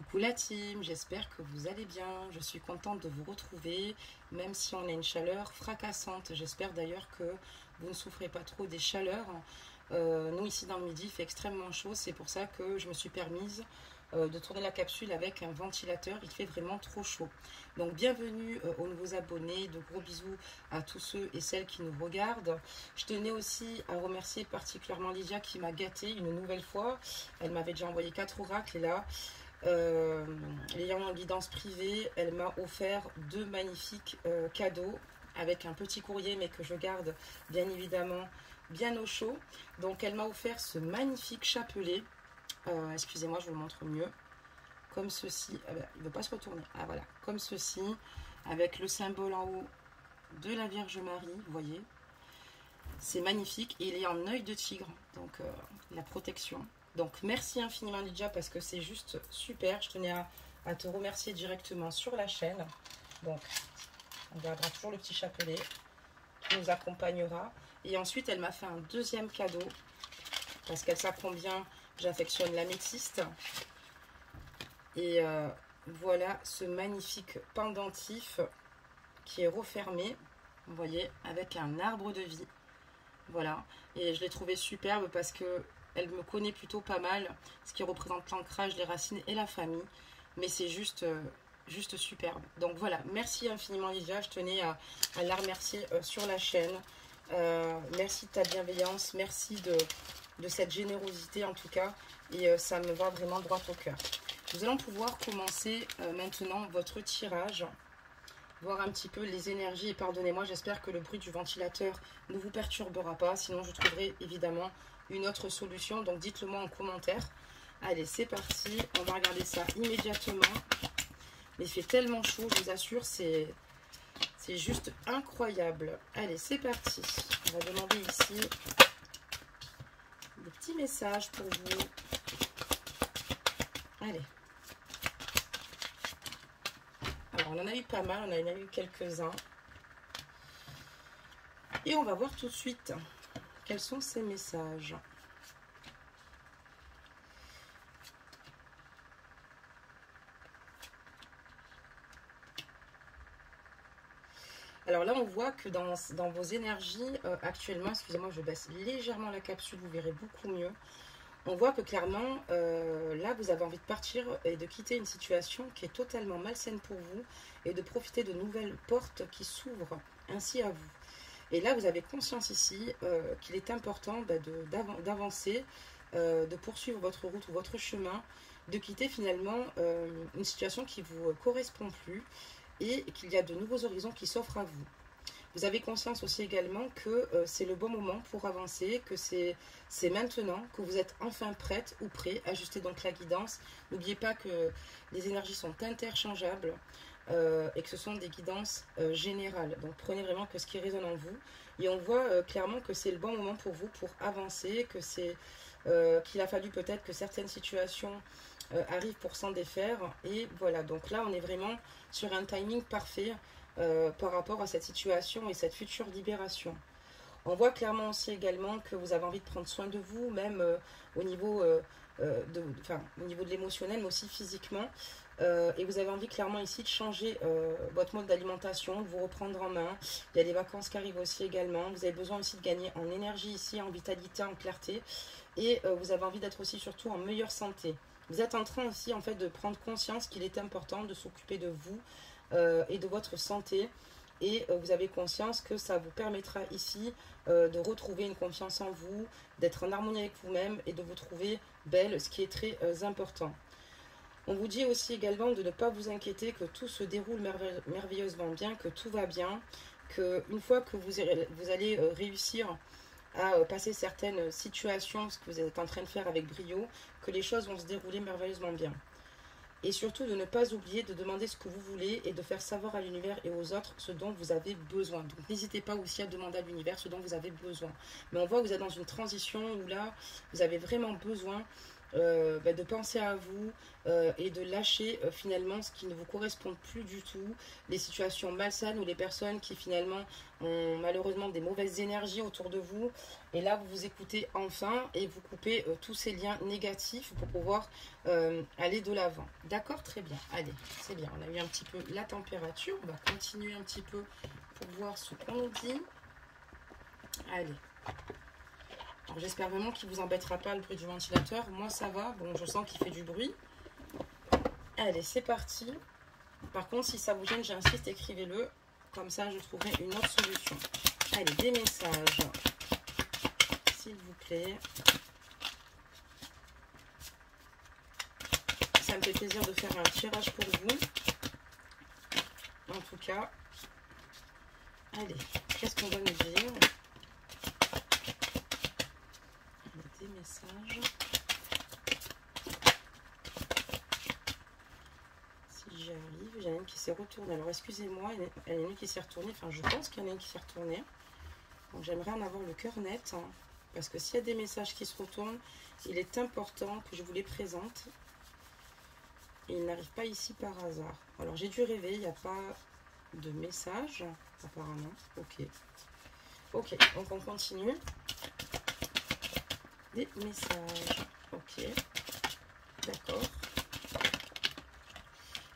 Coucou la team, j'espère que vous allez bien. Je suis contente de vous retrouver, même si on a une chaleur fracassante. J'espère d'ailleurs que vous ne souffrez pas trop des chaleurs. Nous ici dans le midi, il fait extrêmement chaud. C'est pour ça que je me suis permise de tourner la capsule avec un ventilateur. Il fait vraiment trop chaud. Donc bienvenue aux nouveaux abonnés. De gros bisous à tous ceux et celles qui nous regardent. Je tenais aussi à remercier particulièrement Lydia qui m'a gâtée une nouvelle fois. Elle m'avait déjà envoyé 4 oracles et là... ayant en guidance privée, elle m'a offert 2 magnifiques cadeaux avec un petit courrier, mais que je garde bien évidemment bien au chaud. Donc elle m'a offert ce magnifique chapelet. Excusez-moi, je vous le montre mieux. Comme ceci. Ah ben, il ne veut pas se retourner. Ah voilà, comme ceci, avec le symbole en haut de la Vierge Marie, vous voyez. C'est magnifique et il est en œil de tigre, donc la protection. Donc merci infiniment Lydia parce que c'est juste super. Je tenais à te remercier directement sur la chaîne. Donc on gardera toujours le petit chapelet qui nous accompagnera. Et ensuite elle m'a fait un deuxième cadeau parce qu'elle sait combien j'affectionne l'améthyste. Et voilà ce magnifique pendentif qui est refermé, vous voyez, avec un arbre de vie. Voilà, et je l'ai trouvé superbe parce que elle me connaît plutôt pas mal, ce qui représente l'ancrage, les racines et la famille. Mais c'est juste superbe. Donc voilà, merci infiniment Lydia. Je tenais à la remercier sur la chaîne. Merci de ta bienveillance, merci de cette générosité en tout cas. Et ça me va vraiment droit au cœur. Nous allons pouvoir commencer maintenant votre tirage. Voir un petit peu les énergies et pardonnez-moi, j'espère que le bruit du ventilateur ne vous perturbera pas, sinon je trouverai évidemment une autre solution, donc dites-le moi en commentaire. Allez, c'est parti, on va regarder ça immédiatement. Mais il fait tellement chaud, je vous assure, c'est juste incroyable. Allez, c'est parti, on va demander ici des petits messages pour vous. Allez. Alors, on en a eu pas mal, on en a eu quelques-uns. Et on va voir tout de suite quels sont ces messages. Alors là, on voit que dans vos énergies actuellement, excusez-moi, je baisse légèrement la capsule, vous verrez beaucoup mieux. On voit que clairement, là, vous avez envie de partir et de quitter une situation qui est totalement malsaine pour vous et de profiter de nouvelles portes qui s'ouvrent ainsi à vous. Et là, vous avez conscience ici qu'il est important d'avancer, de poursuivre votre route ou votre chemin, de quitter finalement une situation qui ne vous correspond plus et qu'il y a de nouveaux horizons qui s'offrent à vous. Vous avez conscience aussi également que c'est le bon moment pour avancer, que c'est maintenant, que vous êtes enfin prête ou prêt. Ajustez donc la guidance. N'oubliez pas que les énergies sont interchangeables et que ce sont des guidances générales. Donc prenez vraiment que ce qui résonne en vous. Et on voit clairement que c'est le bon moment pour vous pour avancer, que c'est qu'il a fallu peut-être que certaines situations arrivent pour s'en défaire. Et voilà, donc là on est vraiment sur un timing parfait. Par rapport à cette situation et cette future libération. On voit clairement aussi également que vous avez envie de prendre soin de vous, même au niveau de l'émotionnel, mais aussi physiquement. Et vous avez envie clairement ici de changer votre mode d'alimentation, de vous reprendre en main. Il y a des vacances qui arrivent aussi également. Vous avez besoin aussi de gagner en énergie ici, en vitalité, en clarté. Et vous avez envie d'être aussi surtout en meilleure santé. Vous êtes en train aussi en fait de prendre conscience qu'il est important de s'occuper de vous, et de votre santé et vous avez conscience que ça vous permettra ici de retrouver une confiance en vous, d'être en harmonie avec vous-même et de vous trouver belle, ce qui est très important. On vous dit aussi également de ne pas vous inquiéter, que tout se déroule merveilleusement bien, que tout va bien, qu'une fois que vous allez réussir à passer certaines situations, ce que vous êtes en train de faire avec brio, que les choses vont se dérouler merveilleusement bien. Et surtout de ne pas oublier de demander ce que vous voulez et de faire savoir à l'univers et aux autres ce dont vous avez besoin. Donc n'hésitez pas aussi à demander à l'univers ce dont vous avez besoin. Mais on voit que vous êtes dans une transition où là, vous avez vraiment besoin de penser à vous et de lâcher finalement ce qui ne vous correspond plus du tout, les situations malsaines ou les personnes qui finalement ont malheureusement des mauvaises énergies autour de vous. Et là, vous vous écoutez enfin et vous coupez tous ces liens négatifs pour pouvoir aller de l'avant. D'accord, très bien. Allez, c'est bien. On a eu un petit peu la température. On va continuer un petit peu pour voir ce qu'on nous dit. Allez. J'espère vraiment qu'il ne vous embêtera pas le bruit du ventilateur. Moi, ça va. Bon, je sens qu'il fait du bruit. Allez, c'est parti. Par contre, si ça vous gêne, j'insiste, écrivez-le. Comme ça, je trouverai une autre solution. Allez, des messages. S'il vous plaît. Ça me fait plaisir de faire un tirage pour vous. En tout cas. Allez, qu'est-ce qu'on va nous dire ? Des messages. Si j'y arrive, il y en a une qui s'est retournée. Alors excusez-moi, il y en a une qui s'est retournée. Enfin, je pense qu'il y en a une qui s'est retournée. Donc j'aimerais en avoir le cœur net. Hein, parce que s'il y a des messages qui se retournent, il est important que je vous les présente. Et ils n'arrivent pas ici par hasard. Alors j'ai dû rêver, il n'y a pas de message apparemment. Ok. Ok, donc on continue. Des messages. Ok. D'accord.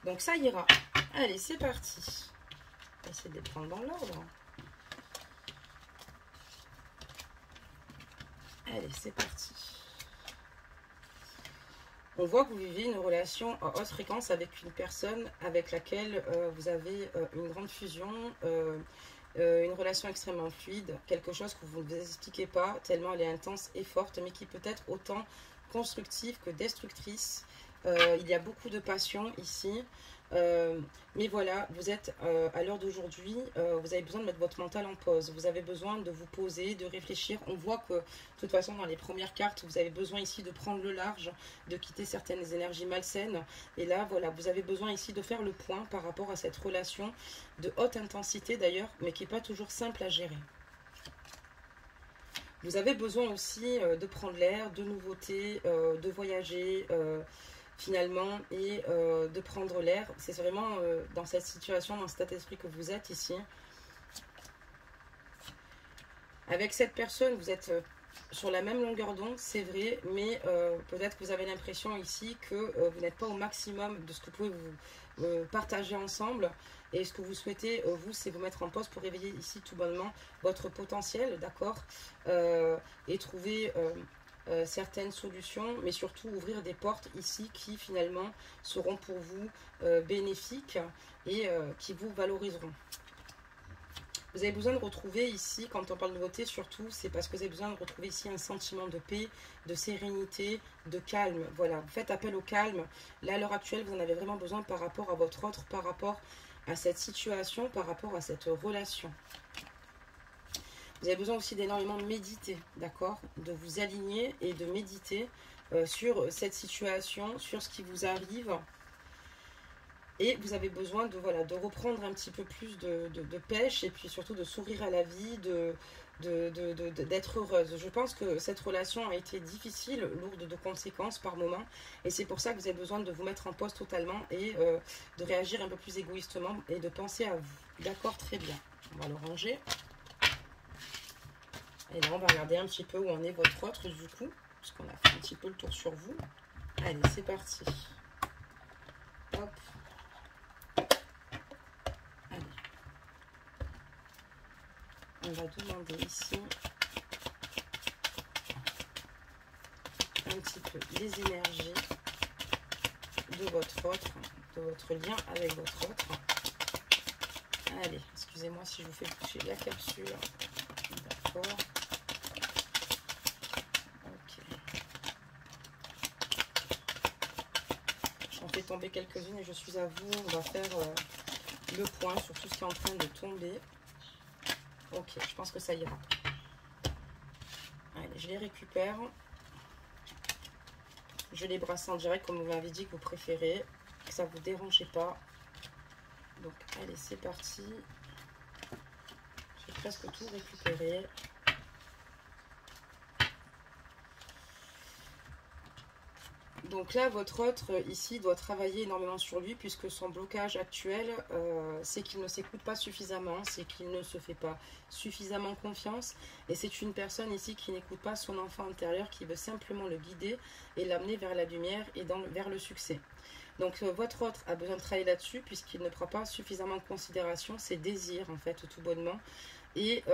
Donc ça ira. Allez, c'est parti. On va essayer de les prendre dans l'ordre. Allez, c'est parti. On voit que vous vivez une relation à haute fréquence avec une personne avec laquelle vous avez une grande fusion, une relation extrêmement fluide, quelque chose que vous ne vous expliquez pas tellement elle est intense et forte, mais qui peut être autant constructive que destructrice. Il y a beaucoup de passion ici. Mais voilà, vous êtes à l'heure d'aujourd'hui, vous avez besoin de mettre votre mental en pause. Vous avez besoin de vous poser, de réfléchir. On voit que, de toute façon, dans les premières cartes, vous avez besoin ici de prendre le large, de quitter certaines énergies malsaines. Et là, voilà, vous avez besoin ici de faire le point par rapport à cette relation de haute intensité d'ailleurs, mais qui n'est pas toujours simple à gérer. Vous avez besoin aussi de prendre l'air, de nouveautés, de voyager, finalement, et de prendre l'air. C'est vraiment dans cette situation, dans cet état d'esprit que vous êtes ici. Avec cette personne, vous êtes sur la même longueur d'onde, c'est vrai, mais peut-être que vous avez l'impression ici que vous n'êtes pas au maximum de ce que vous pouvez vous partager ensemble. Et ce que vous souhaitez, vous, c'est vous mettre en pause pour réveiller ici tout bonnement votre potentiel, d'accord, et trouver certaines solutions, mais surtout ouvrir des portes ici qui finalement seront pour vous bénéfiques et qui vous valoriseront. Vous avez besoin de retrouver ici, quand on parle de nouveauté surtout, c'est parce que vous avez besoin de retrouver ici un sentiment de paix, de sérénité, de calme. Voilà, vous faites appel au calme. Là, à l'heure actuelle, vous en avez vraiment besoin par rapport à votre autre, par rapport à cette situation, par rapport à cette relation. Vous avez besoin aussi d'énormément méditer, d'accord? De vous aligner et de méditer sur cette situation, sur ce qui vous arrive. Et vous avez besoin de, voilà, de reprendre un petit peu plus de pêche et puis surtout de sourire à la vie, d'être heureuse. Je pense que cette relation a été difficile, lourde de conséquences par moment. Et c'est pour ça que vous avez besoin de vous mettre en pause totalement et de réagir un peu plus égoïstement et de penser à vous. D'accord, très bien. On va le ranger. Et là, on va regarder un petit peu où en est votre autre du coup, parce qu'on a fait un petit peu le tour sur vous. Allez, c'est parti. Hop. Allez. On va demander ici un petit peu les énergies de votre autre, de votre lien avec votre autre. Allez, excusez-moi si je vous fais bouger la capsule. D'accord. J'en fais tomber quelques-unes et je suis à vous. On va faire le point sur tout ce qui est en train de tomber. Ok, je pense que ça ira. Allez, je les récupère. Je les brasse en direct comme vous m'avez dit que vous préférez. Que ça ne vous dérange pas. Donc, allez, c'est parti. J'ai presque tout Donc là, votre autre, ici, doit travailler énormément sur lui, puisque son blocage actuel, c'est qu'il ne s'écoute pas suffisamment, c'est qu'il ne se fait pas suffisamment confiance, et c'est une personne ici qui n'écoute pas son enfant intérieur, qui veut simplement le guider et l'amener vers la lumière et vers le succès. Donc votre autre a besoin de travailler là-dessus, puisqu'il ne prend pas suffisamment en considération ses désirs, en fait, tout bonnement. Et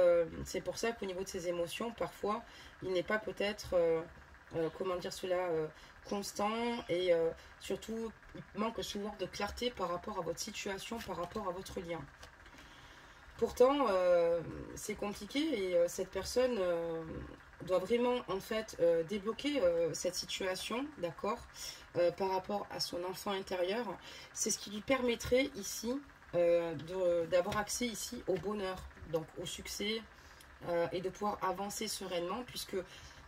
c'est pour ça qu'au niveau de ses émotions, parfois, il n'est pas peut-être, comment dire cela, constant, et surtout, il manque souvent de clarté par rapport à votre situation, par rapport à votre lien. Pourtant, c'est compliqué, et cette personne doit vraiment, en fait, débloquer cette situation, d'accord, par rapport à son enfant intérieur. C'est ce qui lui permettrait ici d'avoir accès ici au bonheur, donc au succès, et de pouvoir avancer sereinement, puisque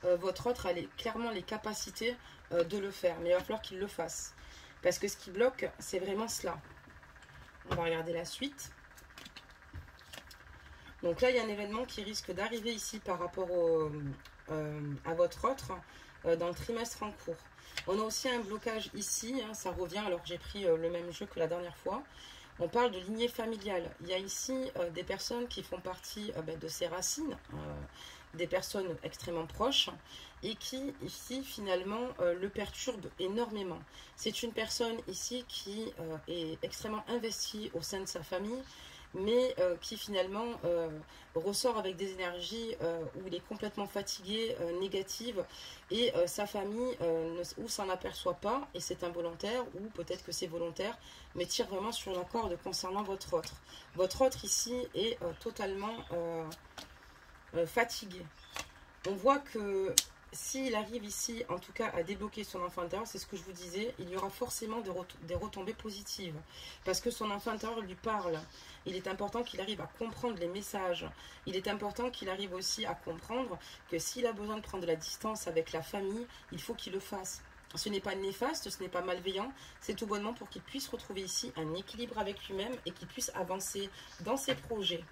votre autre a clairement les capacités de le faire, mais il va falloir qu'il le fasse, parce que ce qui bloque, c'est vraiment cela. On va regarder la suite. Donc là, il y a un événement qui risque d'arriver ici par rapport à votre autre dans le trimestre en cours. On a aussi un blocage ici, hein, ça revient, alors j'ai pris le même jeu que la dernière fois. On parle de lignée familiale. Il y a ici des personnes qui font partie de ces racines, des personnes extrêmement proches, et qui, ici, finalement, le perturbent énormément. C'est une personne ici qui est extrêmement investie au sein de sa famille, mais qui finalement ressort avec des énergies où il est complètement fatigué, négative, et sa famille ou s'en aperçoit pas, et c'est involontaire, ou peut-être que c'est volontaire, mais tire vraiment sur la corde concernant votre autre. Votre autre ici est totalement fatigué. On voit que s'il arrive ici, en tout cas, à débloquer son enfant intérieur, c'est ce que je vous disais, il y aura forcément des retombées positives. Parce que son enfant intérieur lui parle. Il est important qu'il arrive à comprendre les messages. Il est important qu'il arrive aussi à comprendre que s'il a besoin de prendre de la distance avec la famille, il faut qu'il le fasse. Ce n'est pas néfaste, ce n'est pas malveillant, c'est tout bonnement pour qu'il puisse retrouver ici un équilibre avec lui-même et qu'il puisse avancer dans ses projets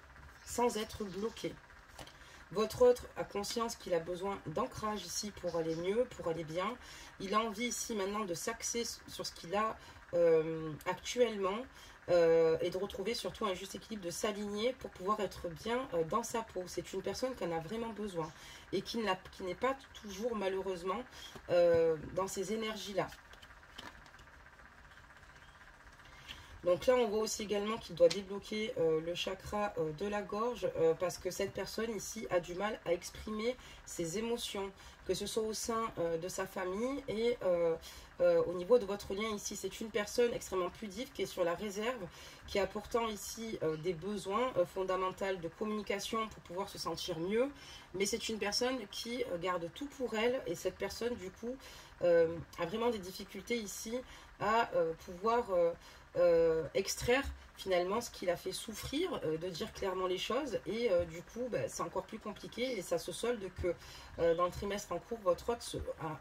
sans être bloqué. Votre autre a conscience qu'il a besoin d'ancrage ici pour aller mieux, pour aller bien. Il a envie ici maintenant de s'axer sur ce qu'il a actuellement et de retrouver surtout un juste équilibre, de s'aligner pour pouvoir être bien dans sa peau. C'est une personne qui en a vraiment besoin et qui n'est pas toujours malheureusement dans ces énergies-là. Donc là, on voit aussi également qu'il doit débloquer le chakra de la gorge parce que cette personne ici a du mal à exprimer ses émotions, que ce soit au sein de sa famille et au niveau de votre lien ici. C'est une personne extrêmement pudique qui est sur la réserve, qui a pourtant ici des besoins fondamentaux de communication pour pouvoir se sentir mieux, mais c'est une personne qui garde tout pour elle, et cette personne du coup a vraiment des difficultés ici à pouvoir extraire finalement ce qui l'a fait souffrir, de dire clairement les choses, et du coup c'est encore plus compliqué, et ça se solde que dans le trimestre en cours, votre autre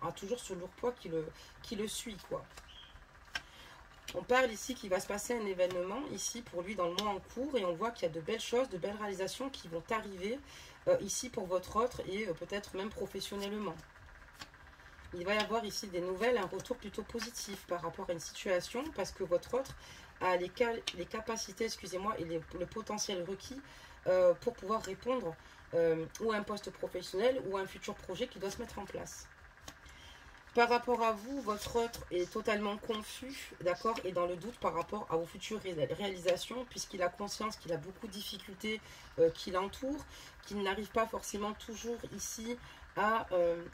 a toujours ce lourd poids qui le suit, quoi. On parle ici qu'il va se passer un événement ici pour lui dans le mois en cours, et on voit qu'il y a de belles choses, de belles réalisations qui vont arriver ici pour votre autre, et peut-être même professionnellement. Il va y avoir ici des nouvelles, un retour plutôt positif par rapport à une situation, parce que votre autre a les capacités, excusez-moi, et le potentiel requis pour pouvoir répondre ou à un poste professionnel ou à un futur projet qui doit se mettre en place. Par rapport à vous, votre autre est totalement confus, d'accord, et dans le doute par rapport à vos futures réalisations, puisqu'il a conscience qu'il a beaucoup de difficultés qui l'entourent, qu'il n'arrive pas forcément toujours ici à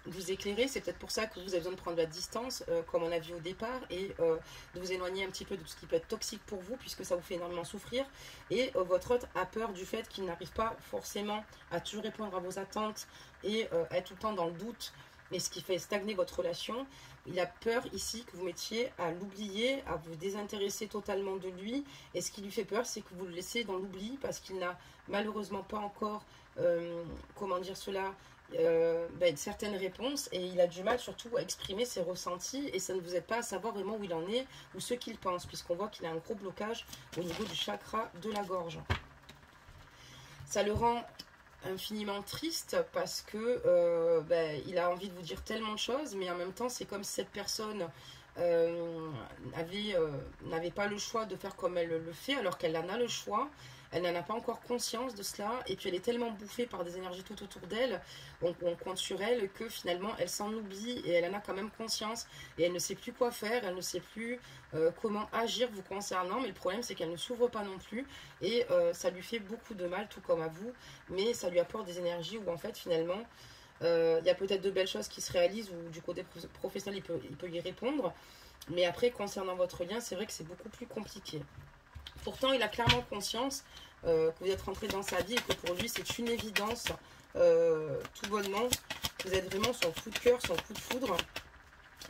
vous éclairer. C'est peut-être pour ça que vous avez besoin de prendre de la distance, comme on a vu au départ, et de vous éloigner un petit peu de tout ce qui peut être toxique pour vous, puisque ça vous fait énormément souffrir. Et votre autre a peur du fait qu'il n'arrive pas forcément à toujours répondre à vos attentes et être tout le temps dans le doute, et ce qui fait stagner votre relation. Il a peur ici que vous mettiez à l'oublier, à vous désintéresser totalement de lui, et ce qui lui fait peur, c'est que vous le laissez dans l'oubli, parce qu'il n'a malheureusement pas encore, comment dire cela, certaines réponses, et il a du mal surtout à exprimer ses ressentis, et ça ne vous aide pas à savoir vraiment où il en est ou ce qu'il pense, puisqu'on voit qu'il a un gros blocage au niveau du chakra de la gorge. Ça le rend infiniment triste parce que il a envie de vous dire tellement de choses, mais en même temps c'est comme si cette personne n'avait pas le choix de faire comme elle le fait, alors qu'elle en a le choix. Elle n'en a pas encore conscience de cela, et puis elle est tellement bouffée par des énergies tout autour d'elle, on compte sur elle, que finalement elle s'en oublie, et elle en a quand même conscience, et elle ne sait plus quoi faire, elle ne sait plus comment agir vous concernant, mais le problème c'est qu'elle ne s'ouvre pas non plus, et ça lui fait beaucoup de mal, tout comme à vous, mais ça lui apporte des énergies où en fait finalement, il y a peut-être de belles choses qui se réalisent, ou du côté professionnel il peut y répondre, mais après concernant votre lien, c'est vrai que c'est beaucoup plus compliqué. Pourtant, il a clairement conscience que vous êtes rentré dans sa vie et que pour lui, c'est une évidence, tout bonnement. Vous êtes vraiment son coup de cœur, son coup de foudre.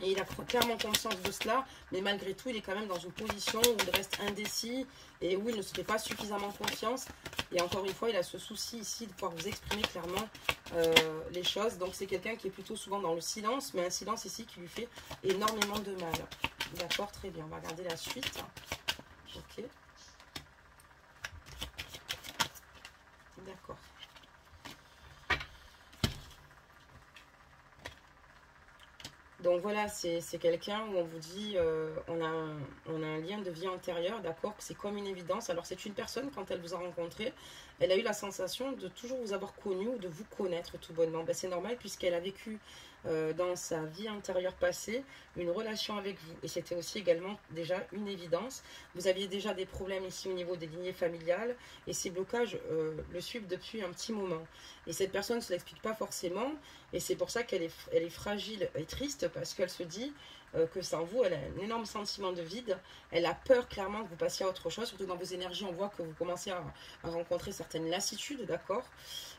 Et il a clairement conscience de cela, mais malgré tout, il est quand même dans une position où il reste indécis et où il ne se fait pas suffisamment confiance. Et encore une fois, il a ce souci ici de pouvoir vous exprimer clairement les choses. Donc c'est quelqu'un qui est plutôt souvent dans le silence, mais un silence ici qui lui fait énormément de mal. D'accord, très bien. On va regarder la suite. Ok. D'accord. Donc voilà, c'est quelqu'un où on vous dit, on a un lien de vie antérieure, d'accord, que c'est comme une évidence. Alors c'est une personne, quand elle vous a rencontré, elle a eu la sensation de toujours vous avoir connu ou de vous connaître tout bonnement. Ben, c'est normal puisqu'elle a vécu dans sa vie antérieure passée une relation avec vous. Et c'était aussi également déjà une évidence. Vous aviez déjà des problèmes ici au niveau des lignées familiales et ces blocages le suivent depuis un petit moment. Et cette personne ne se l'explique pas forcément et c'est pour ça qu'elle est fragile et triste parce qu'elle se dit que sans vous, elle a un énorme sentiment de vide. Elle a peur clairement que vous passiez à autre chose, surtout dans vos énergies, on voit que vous commencez à rencontrer certaines lassitudes, d'accord.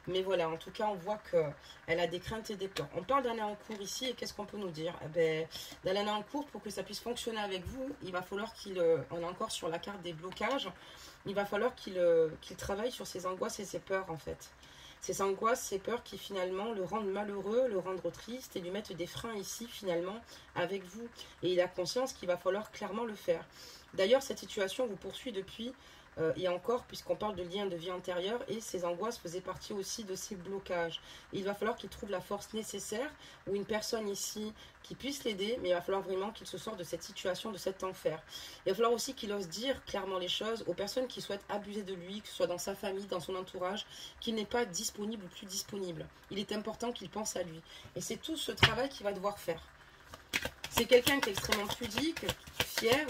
Mais voilà, en tout cas, on voit qu'elle a des craintes et des peurs. On parle d'année en cours ici, et qu'est-ce qu'on peut nous dire? Eh ben, dans l'année en cours, pour que ça puisse fonctionner avec vous, il va falloir on est encore sur la carte des blocages, il va falloir qu'il travaille sur ses angoisses et ses peurs, en fait. Ces angoisses, ces peurs qui finalement le rendent malheureux, le rendent triste et lui mettent des freins ici finalement avec vous. Et il a conscience qu'il va falloir clairement le faire. D'ailleurs, cette situation vous poursuit depuis et encore, puisqu'on parle de liens de vie antérieure, et ces angoisses faisaient partie aussi de ces blocages. Et il va falloir qu'il trouve la force nécessaire, ou une personne ici qui puisse l'aider, mais il va falloir vraiment qu'il se sorte de cette situation, de cet enfer. Il va falloir aussi qu'il ose dire clairement les choses aux personnes qui souhaitent abuser de lui, que ce soit dans sa famille, dans son entourage, qu'il n'est pas disponible ou plus disponible. Il est important qu'il pense à lui. Et c'est tout ce travail qu'il va devoir faire. C'est quelqu'un qui est extrêmement pudique, fier,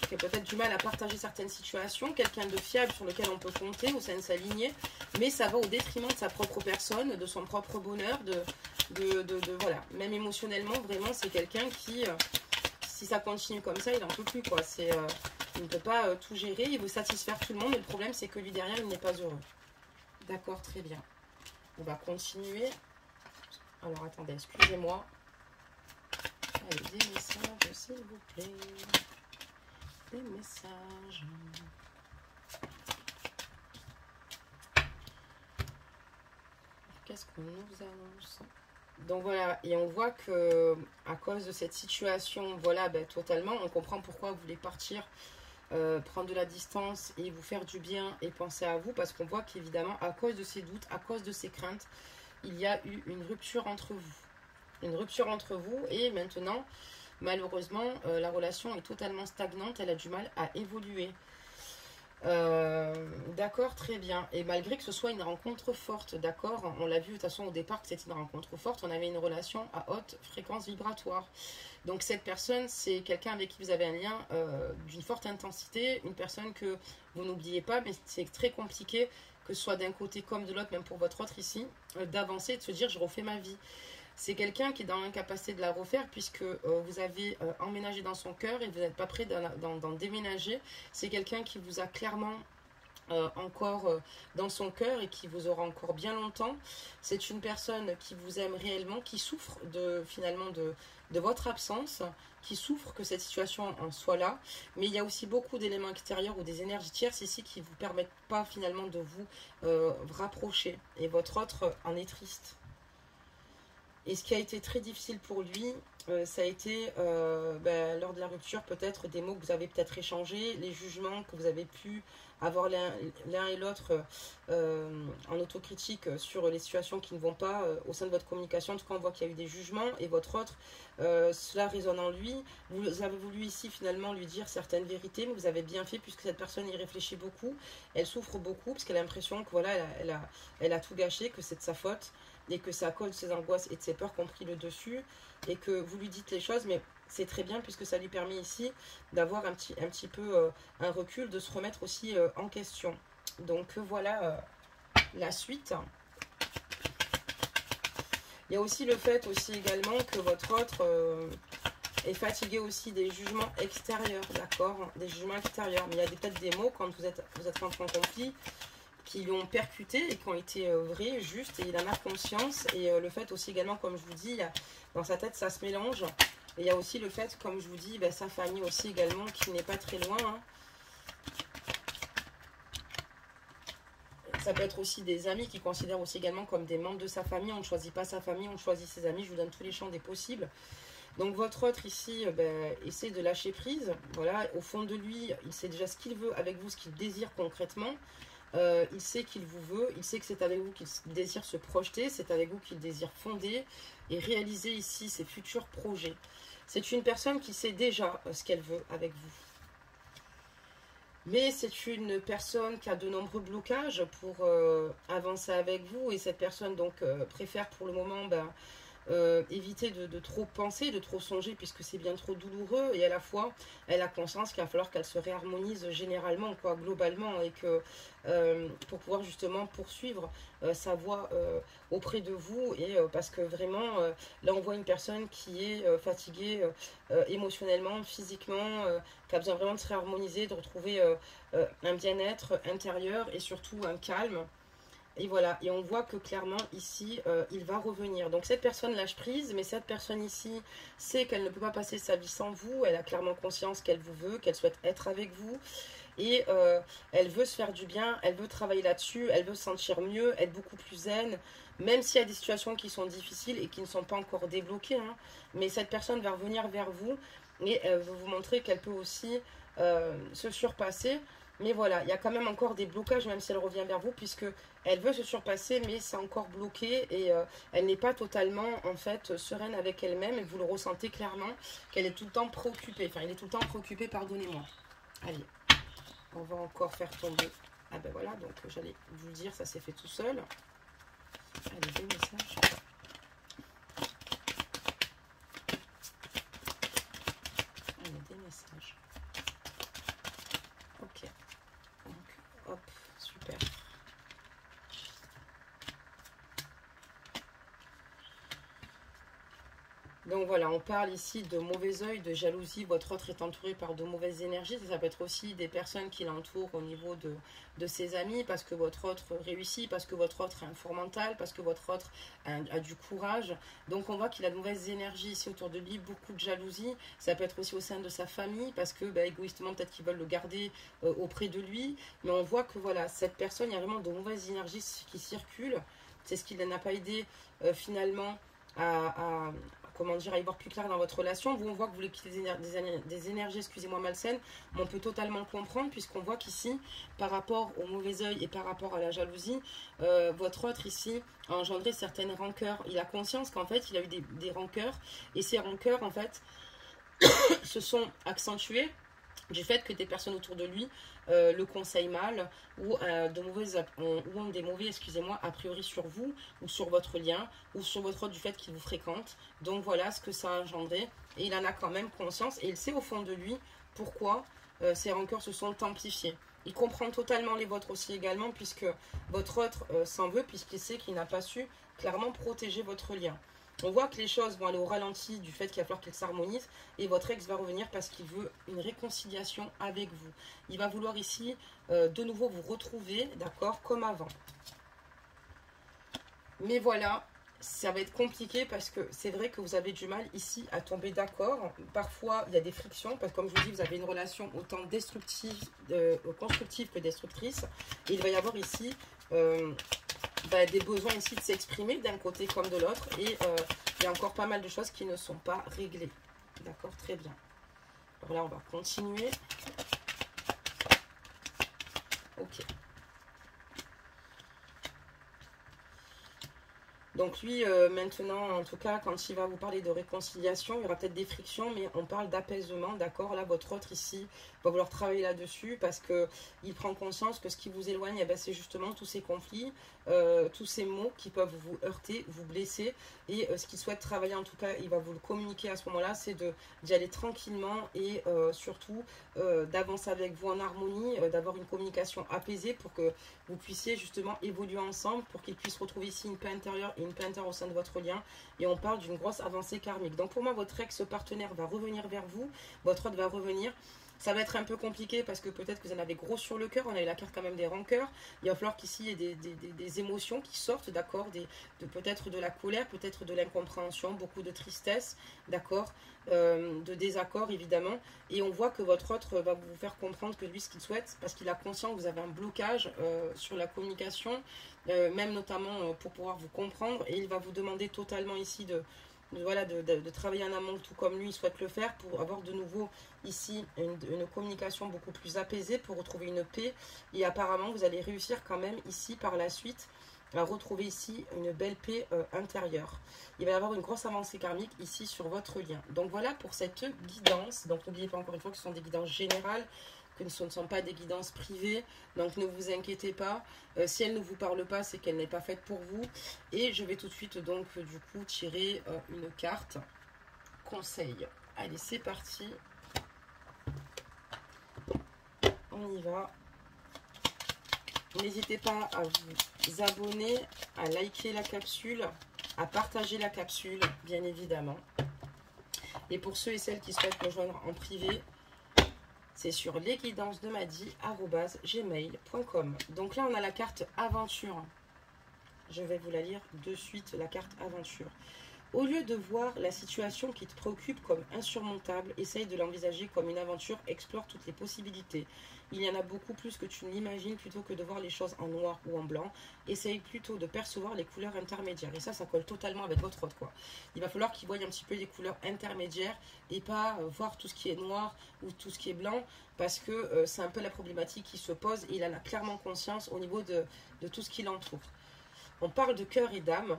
qui a peut-être du mal à partager certaines situations, quelqu'un de fiable sur lequel on peut compter au sein de sa lignée, mais ça va au détriment de sa propre personne, de son propre bonheur, voilà. Même émotionnellement, vraiment, c'est quelqu'un qui, si ça continue comme ça, il n'en peut plus, quoi. Il ne peut pas tout gérer, il veut satisfaire tout le monde, et le problème, c'est que lui, derrière, il n'est pas heureux. D'accord, très bien. On va continuer. Alors, attendez, excusez-moi. Allez, des messages, s'il vous plaît. Des messages. Qu'est-ce qu'on nous annonce? Donc voilà, et on voit que à cause de cette situation, voilà, ben, totalement, on comprend pourquoi vous voulez partir, prendre de la distance et vous faire du bien et penser à vous, parce qu'on voit qu'évidemment, à cause de ces doutes, à cause de ces craintes, il y a eu une rupture entre vous. Une rupture entre vous et maintenant, malheureusement, la relation est totalement stagnante, elle a du mal à évoluer. D'accord, très bien. Et malgré que ce soit une rencontre forte, d'accord, on l'a vu de toute façon au départ que c'était une rencontre forte, on avait une relation à haute fréquence vibratoire. Donc cette personne, c'est quelqu'un avec qui vous avez un lien d'une forte intensité, une personne que vous n'oubliez pas, mais c'est très compliqué, que ce soit d'un côté comme de l'autre, même pour votre autre ici, d'avancer et de se dire je refais ma vie. C'est quelqu'un qui est dans l'incapacité de la refaire puisque vous avez emménagé dans son cœur et vous n'êtes pas prêt d'en déménager. C'est quelqu'un qui vous a clairement encore dans son cœur et qui vous aura encore bien longtemps. C'est une personne qui vous aime réellement, qui souffre finalement de votre absence, qui souffre que cette situation en soit là. Mais il y a aussi beaucoup d'éléments extérieurs ou des énergies tierces ici qui ne vous permettent pas finalement de vous rapprocher. Et votre autre en est triste. Et ce qui a été très difficile pour lui, ça a été lors de la rupture, peut-être des mots que vous avez peut-être échangés, les jugements que vous avez pu avoir l'un et l'autre en autocritique sur les situations qui ne vont pas au sein de votre communication. En tout cas, on voit qu'il y a eu des jugements et votre autre, cela résonne en lui. Vous avez voulu ici finalement lui dire certaines vérités, mais vous avez bien fait puisque cette personne y réfléchit beaucoup, elle souffre beaucoup parce qu'elle a l'impression que voilà, elle a tout gâché, que c'est de sa faute et que c'est à cause de ses angoisses et de ses peurs qu'on pris le dessus et que vous lui dites les choses, mais c'est très bien puisque ça lui permet ici d'avoir un petit peu un recul, de se remettre aussi en question. Donc voilà la suite. Il y a aussi le fait aussi également que votre autre est fatigué aussi des jugements extérieurs, d'accord? Des jugements extérieurs. Mais il y a peut-être des mots quand vous êtes rentré en conflit qui lui ont percuté et qui ont été vrais, justes, et il en a conscience. Et le fait aussi également, comme je vous dis, dans sa tête, ça se mélange. Et il y a aussi le fait, comme je vous dis, sa famille aussi également, qui n'est pas très loin. Hein. Ça peut être aussi des amis qui considèrent aussi également comme des membres de sa famille. On ne choisit pas sa famille, on choisit ses amis. Je vous donne tous les champs des possibles. Donc votre autre ici essaie de lâcher prise. Voilà, au fond de lui, il sait déjà ce qu'il veut avec vous, ce qu'il désire concrètement. Il sait qu'il vous veut, il sait que c'est avec vous qu'il désire se projeter, c'est avec vous qu'il désire fonder et réaliser ici ses futurs projets. C'est une personne qui sait déjà ce qu'elle veut avec vous. Mais c'est une personne qui a de nombreux blocages pour avancer avec vous et cette personne donc préfère pour le moment éviter de trop penser, de trop songer puisque c'est bien trop douloureux et à la fois elle a conscience qu'il va falloir qu'elle se réharmonise généralement, quoi, globalement et que pour pouvoir justement poursuivre sa voie auprès de vous et parce que vraiment là on voit une personne qui est fatiguée émotionnellement, physiquement, qui a besoin vraiment de se réharmoniser, de retrouver un bien-être intérieur et surtout un calme. Et voilà, et on voit que clairement ici, il va revenir. Donc cette personne lâche prise, mais cette personne ici sait qu'elle ne peut pas passer sa vie sans vous. Elle a clairement conscience qu'elle vous veut, qu'elle souhaite être avec vous. Et elle veut se faire du bien, elle veut travailler là-dessus, elle veut se sentir mieux, être beaucoup plus zen. Même s'il y a des situations qui sont difficiles et qui ne sont pas encore débloquées. Hein, mais cette personne va revenir vers vous et elle veut vous montrer qu'elle peut aussi se surpasser. Mais voilà, il y a quand même encore des blocages, même si elle revient vers vous, puisque elle veut se surpasser, mais c'est encore bloqué et elle n'est pas totalement, en fait, sereine avec elle-même. Et vous le ressentez clairement qu'elle est tout le temps préoccupée. Enfin, il est tout le temps préoccupé, pardonnez-moi. Allez, on va encore faire tomber. Ah ben voilà, donc j'allais vous le dire, ça s'est fait tout seul. Allez, des messages. Allez, des messages. Ok. Donc, hop, super. Donc voilà, on parle ici de mauvais œil, de jalousie. Votre autre est entouré par de mauvaises énergies. Ça peut être aussi des personnes qui l'entourent au niveau de ses amis, parce que votre autre réussit, parce que votre autre est un fort mental, parce que votre autre a du courage. Donc on voit qu'il a de mauvaises énergies ici autour de lui, beaucoup de jalousie. Ça peut être aussi au sein de sa famille, parce que égoïstement, peut-être qu'ils veulent le garder auprès de lui. Mais on voit que voilà, cette personne, il y a vraiment de mauvaises énergies qui circulent. C'est ce qui n'a pas aidé finalement à comment dire, à y voir plus clair dans votre relation. Vous, on voit que vous voulez quitter des énergies, excusez-moi, malsaines, mais on peut totalement comprendre, puisqu'on voit qu'ici, par rapport au mauvais œil et par rapport à la jalousie, votre autre ici a engendré certaines rancœurs. Il a conscience qu'en fait, il a eu des rancœurs, et ces rancœurs, en fait, se sont accentuées du fait que des personnes autour de lui le conseillent mal ou ont des mauvais, excusez-moi, a priori sur vous ou sur votre lien ou sur votre autre du fait qu'il vous fréquente. Donc voilà ce que ça a engendré et il en a quand même conscience et il sait au fond de lui pourquoi ces rancœurs se sont amplifiées. Il comprend totalement les vôtres aussi également puisque votre autre s'en veut puisqu'il sait qu'il n'a pas su clairement protéger votre lien. On voit que les choses vont aller au ralenti du fait qu'il va falloir qu'elles s'harmonisent et votre ex va revenir parce qu'il veut une réconciliation avec vous. Il va vouloir ici de nouveau vous retrouver, d'accord, comme avant. Mais voilà, ça va être compliqué parce que c'est vrai que vous avez du mal ici à tomber d'accord. Parfois, il y a des frictions parce que comme je vous dis, vous avez une relation autant constructive que destructrice. Et il va y avoir ici... des besoins ici de s'exprimer d'un côté comme de l'autre et il y a encore pas mal de choses qui ne sont pas réglées. D'accord, très bien. Alors là, on va continuer. Ok. Donc lui, maintenant, en tout cas, quand il va vous parler de réconciliation, il y aura peut-être des frictions, mais on parle d'apaisement, d'accord? Là, votre autre ici va vouloir travailler là-dessus parce qu'il prend conscience que ce qui vous éloigne, eh ben, c'est justement tous ces conflits, tous ces mots qui peuvent vous heurter, vous blesser. Et ce qu'il souhaite travailler, en tout cas, il va vous le communiquer à ce moment-là, c'est d'y aller tranquillement et surtout d'avancer avec vous en harmonie, d'avoir une communication apaisée pour que vous puissiez justement évoluer ensemble, pour qu'il puisse retrouver ici une paix intérieure et une paix intérieure au sein de votre lien. Et on parle d'une grosse avancée karmique. Donc pour moi, votre ex-partenaire va revenir vers vous, votre autre va revenir. Ça va être un peu compliqué parce que peut-être que vous en avez gros sur le cœur. On a eu la carte quand même des rancœurs. Il va falloir qu'ici il y ait des émotions qui sortent, d'accord, peut-être de la colère, peut-être de l'incompréhension, beaucoup de tristesse, d'accord, de désaccord évidemment. Et on voit que votre autre va vous faire comprendre que lui, ce qu'il souhaite, parce qu'il a conscience que vous avez un blocage sur la communication, même notamment pour pouvoir vous comprendre. Et il va vous demander totalement ici de travailler en amont, tout comme lui il souhaite le faire, pour avoir de nouveau ici une communication beaucoup plus apaisée, pour retrouver une paix. Et apparemment vous allez réussir quand même ici par la suite à retrouver ici une belle paix intérieure. Il va y avoir une grosse avancée karmique ici sur votre lien. Donc voilà pour cette guidance. Donc n'oubliez pas encore une fois que ce sont des guidances générales, que ce ne sont pas des guidances privées, donc ne vous inquiétez pas. Si elle ne vous parle pas, c'est qu'elle n'est pas faite pour vous. Et je vais tout de suite donc du coup tirer une carte conseil. Allez, c'est parti. On y va. N'hésitez pas à vous abonner, à liker la capsule, à partager la capsule, bien évidemment. Et pour ceux et celles qui souhaitent me joindre en privé, c'est sur lesguidancesdemadi@gmail.com. Donc là, on a la carte aventure. Je vais vous la lire de suite, la carte aventure. Au lieu de voir la situation qui te préoccupe comme insurmontable, essaye de l'envisager comme une aventure, explore toutes les possibilités. Il y en a beaucoup plus que tu ne l'imagines. Plutôt que de voir les choses en noir ou en blanc, essaye plutôt de percevoir les couleurs intermédiaires. Et ça colle totalement avec votre autre, quoi. Il va falloir qu'il voie un petit peu les couleurs intermédiaires et pas voir tout ce qui est noir ou tout ce qui est blanc, parce que c'est un peu la problématique qui se pose et il en a clairement conscience au niveau de tout ce qui l'entoure. On parle de cœur et d'âme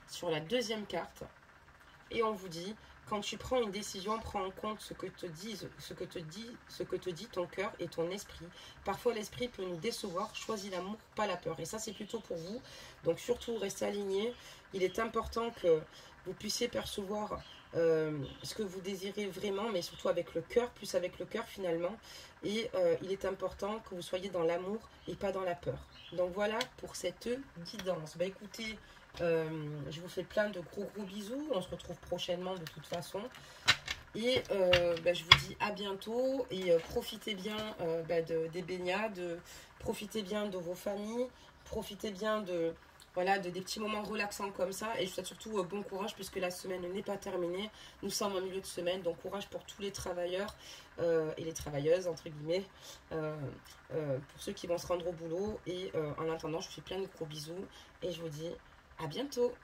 sur la deuxième carte et on vous dit: quand tu prends une décision, prends en compte ce que te dit ton cœur et ton esprit. Parfois l'esprit peut nous décevoir. Choisis l'amour, pas la peur. Et ça, c'est plutôt pour vous. Donc surtout restez alignés. Il est important que vous puissiez percevoir ce que vous désirez vraiment, mais surtout avec le cœur, plus avec le cœur finalement. Et il est important que vous soyez dans l'amour et pas dans la peur. Donc voilà pour cette guidance. Bah écoutez, je vous fais plein de gros bisous. On se retrouve prochainement de toute façon. Et je vous dis à bientôt. Et profitez bien des baignades. Profitez bien de vos familles. Profitez bien des petits moments relaxants comme ça. Et je vous souhaite surtout bon courage puisque la semaine n'est pas terminée. Nous sommes en milieu de semaine. Donc courage pour tous les travailleurs et les travailleuses, entre guillemets. Pour ceux qui vont se rendre au boulot. Et en attendant, je vous fais plein de gros bisous. Et je vous dis à bientôt.